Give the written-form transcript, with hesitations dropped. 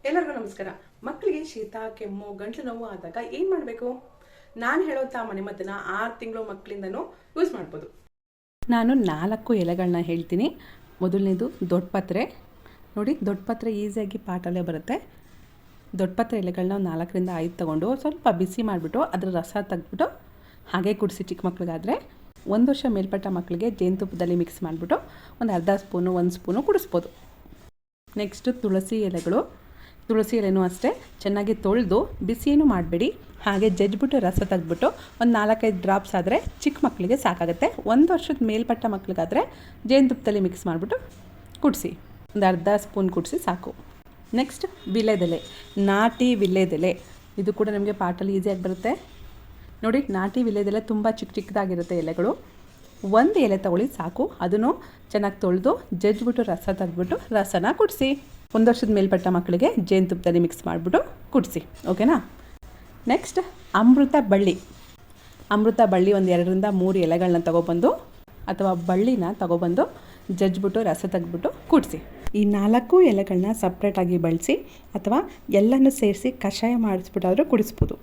ಎಲ್ಲರಿಗೂ ನಮಸ್ಕಾರ. ಮಕ್ಕಳಿಗೆ ಶೀತ, ಕೆಮ್ಮು, ಗಂಟಲು ನೋವು ಆದಾಗ ಏನು ಮಾಡಬೇಕು? ನಾನು ಹೇಳೋತಾ ಮನೆಮದ್ದನ್ನ 6 ತಿಂಗಳು ಮಕ್ಕಳಿಂದನೂ ಯೂಸ್ ಮಾಡ್ಬೋದು. ನಾನು 4 ಎಲೆಗಳನ್ನ ಹೇಳ್ತೀನಿ. ಮೊದಲನೇದು ದೊಡ್ಡಪತ್ರೆ. ನೋಡಿ, ದೊಡ್ಡಪತ್ರೆ ಈಸಿಯಾಗಿ ಪಾಟಲ್ಲೇ ಬರುತ್ತೆ. ದೊಡ್ಡಪತ್ರೆ ಎಲೆಗಳನ್ನ 4ರಿಂದ 5 ತೊಗೊಂಡು ಸ್ವಲ್ಪ ಬಿಸಿ ಮಾಡಿಬಿಟ್ಟು ಅದರ ರಸ ತೆಗೆದ್ಬಿಟ್ಟು ಹಾಗೆ ಕುಡಿಸಿ. ಚಿಕ್ಕ ಮಕ್ಕಳಿಗಾದರೆ 1 ವರ್ಷ ಮೇಲ್ಪಟ್ಟ ಮಕ್ಕಳಿಗೆ ಜೇನುತುಪ್ಪದಲ್ಲಿ ಮಿಕ್ಸ್ ಮಾಡಿಬಿಟ್ಟು ಒಂದು ಅರ್ಧ ಸ್ಪೂನು 1 ಸ್ಪೂನು ಕುಡಿಸ್ಬೋದು. ನೆಕ್ಸ್ಟು ತುಳಸಿ ಎಲೆಗಳು. ತುಳಸಿ ಎಲೆನೂ ಅಷ್ಟೇ ಚೆನ್ನಾಗಿ ತೊಳೆದು ಬಿಸಿಯೇನು ಮಾಡಬೇಡಿ, ಹಾಗೆ ಜಜ್ಜಿಬಿಟ್ಟು ರಸ ತೆಗೆದ್ಬಿಟ್ಟು ಒಂದು 4-5 ಡ್ರಾಪ್ಸ್ ಆದರೆ ಚಿಕ್ಕ ಮಕ್ಕಳಿಗೆ ಸಾಕಾಗುತ್ತೆ. 1 ವರ್ಷದ ಮೇಲ್ಪಟ್ಟ ಮಕ್ಕಳಿಗಾದರೆ ಜೇನುತುಪ್ಪದಲ್ಲಿ ಮಿಕ್ಸ್ ಮಾಡಿಬಿಟ್ಟು ಕುಡಿಸಿ, ಒಂದು ಅರ್ಧ ಸ್ಪೂನ್ ಕುಡಿಸಿ ಸಾಕು. ನೆಕ್ಸ್ಟ್ ವಿಳ್ಯದೆಲೆ, ನಾಟಿ ವಿಳ್ಯದೆಲೆ. ಇದು ಕೂಡ ನಿಮಗೆ ಪಾಟಲ್ಲಿ ಈಸಿಯಾಗಿ ಬರುತ್ತೆ. ನೋಡಿ, ನಾಟಿ ವಿಳ್ಯದೆಲೆ ತುಂಬ ಚಿಕ್ಕದಾಗಿರುತ್ತೆ ಎಲೆಗಳು. 1 ಎಲೆ ತಗೊಳ್ಳಿ ಸಾಕು. ಅದನ್ನು ಚೆನ್ನಾಗಿ ತೊಳೆದು ಜಜ್ಜಿಬಿಟ್ಟು ರಸ ತೆಗೆದ್ಬಿಟ್ಟು ರಸನ ಕುಡಿಸಿ. 1 ವರ್ಷದ ಮೇಲ್ಪಟ್ಟ ಮಕ್ಕಳಿಗೆ ಜೇನುತುಪ್ಪದಲ್ಲಿ ಮಿಕ್ಸ್ ಮಾಡಿಬಿಟ್ಟು ಕುಡಿಸಿ. ಓಕೆನಾ? ನೆಕ್ಸ್ಟ್ ಅಮೃತ ಬಳ್ಳಿ. ಅಮೃತ ಬಳ್ಳಿ ಒಂದು 2ರಿಂದ 3 ಎಲೆಗಳನ್ನ ತೊಗೊಬಂದು ಅಥವಾ ಬಳ್ಳಿನ ತೊಗೊಬಂದು ಜಜ್ಜಿಬಿಟ್ಟು ರಸ ತೆಗೆದ್ಬಿಟ್ಟು ಕುಡಿಸಿ. ಈ 4 ಎಲೆಗಳನ್ನ ಸಪ್ರೇಟಾಗಿ ಬಳಸಿ ಅಥವಾ ಎಲ್ಲನೂ ಸೇರಿಸಿ ಕಷಾಯ ಮಾಡಿಸ್ಬಿಟ್ಟಾದರೂ ಕುಡಿಸ್ಬೋದು.